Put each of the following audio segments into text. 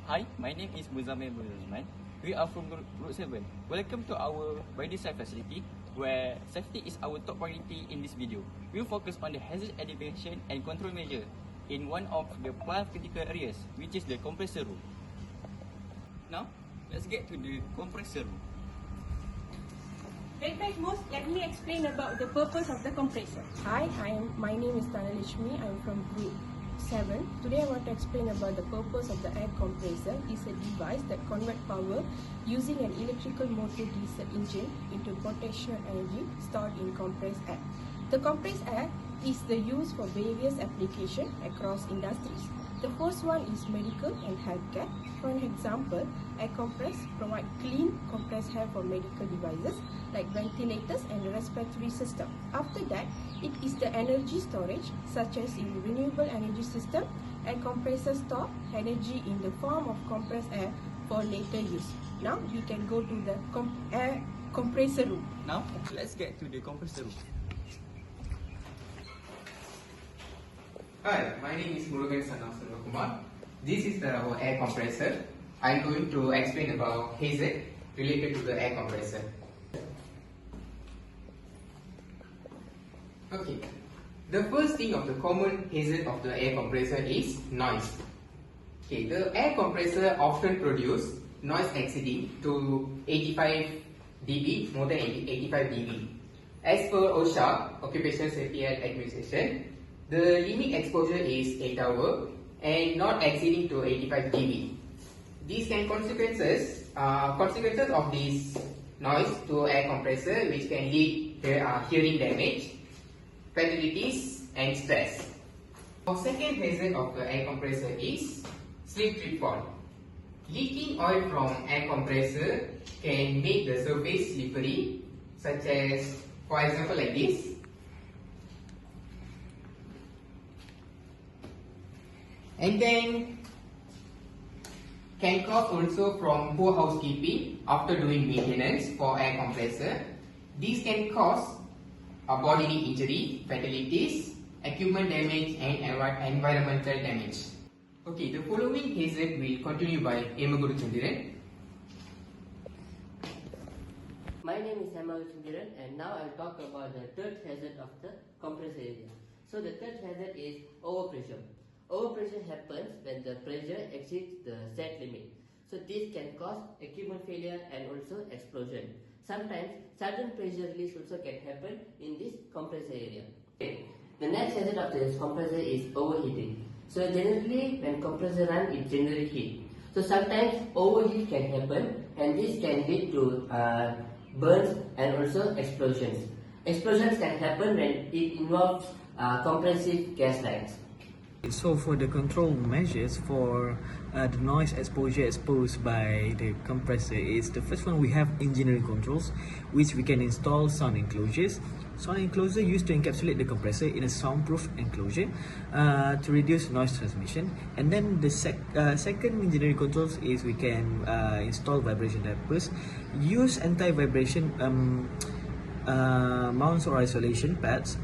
Hi, my name is Muzamil Muzman. We are from Road 7. Welcome to our body site facility where safety is our top priority in this video. We will focus on the hazard identification and control measure in one of the 5 critical areas, which is the compressor room. Now, let's get to the compressor room. Right, most, let me explain about the purpose of the compressor. Hi, my name is Tanalishmi. I'm from Group 7. Today I want to explain about the purpose of the air compressor. It's a device that converts power using an electrical motor diesel engine into potential energy stored in compressed air. The compressed air is the use for various applications across industries. The first one is medical and healthcare. For an example, air compress provide clean compressed air for medical devices like ventilators and respiratory system. After that, it is the energy storage, such as in renewable energy system. Air compressors store energy in the form of compressed air for later use. Now we can go to the air compressor room. Now, let's get to the compressor room. Hi, my name is Murugan Kumar. This is our air compressor. I'm going to explain about hazard related to the air compressor. Okay, the first thing of the common hazard of the air compressor is noise. Okay, the air compressor often produce noise exceeding to 85 dB, more than 85 dB. As per OSHA, Occupational Safety and Administration, the limit exposure is 8 hours and not exceeding to 85 dB. These can consequences of this noise to air compressor, which can lead hearing damage, fatalities and stress. The second hazard of the air compressor is slip trip fall. Leaking oil from air compressor can make the surface slippery, such as, for example, like this. And then can cause also from poor housekeeping after doing maintenance for air compressor. These can cause a bodily injury, fatalities, equipment damage and environmental damage. Okay, the following hazard will continue by Emaguru Chandiran. My name is Emaguru Chandiran and now I'll talk about the third hazard of the compressor area. So the third hazard is overpressure. Overpressure happens when the pressure exceeds the set limit. So this can cause equipment failure and also explosion. Sometimes sudden pressure release also can happen in this compressor area. Okay. The next hazard of this compressor is overheating. So generally when compressor runs, it generally heat. So sometimes overheat can happen and this can lead to burns and also explosions. Explosions can happen when it involves compressive gas lines. So for the control measures for the noise exposure exposed by the compressor is the first one. We have engineering controls, which we can install sound enclosures. Sound enclosure used to encapsulate the compressor in a soundproof enclosure to reduce noise transmission. And then the second engineering controls is we can install vibration dampers, use anti-vibration mounts or isolation pads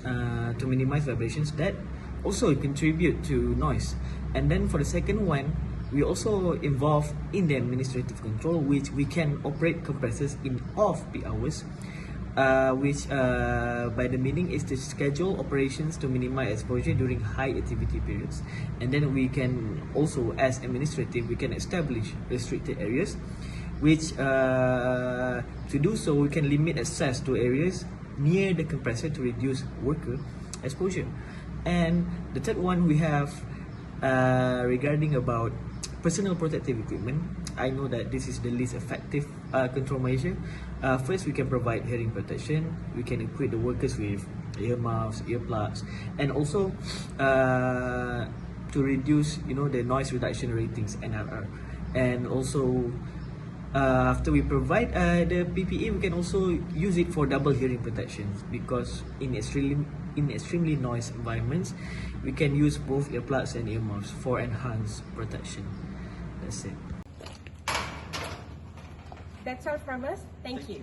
to minimize vibrations that also contribute to noise. And then for the second one, we also involve in the administrative control, which we can operate compressors in off-peak hours, which by the meaning is to schedule operations to minimize exposure during high activity periods. And then we can also, as administrative, we can establish restricted areas, which to do so we can limit access to areas near the compressor to reduce worker exposure. And the third one we have regarding about personal protective equipment. I know that this is the least effective control measure. First, we can provide hearing protection. We can equip the workers with earmuffs, earplugs, and also to reduce, the noise reduction ratings (NRR). And also, after we provide the PPE, we can also use it for double hearing protection, because in extremely noise environments, we can use both earplugs and earmuffs for enhanced protection. That's it. That's all from us. Thank you.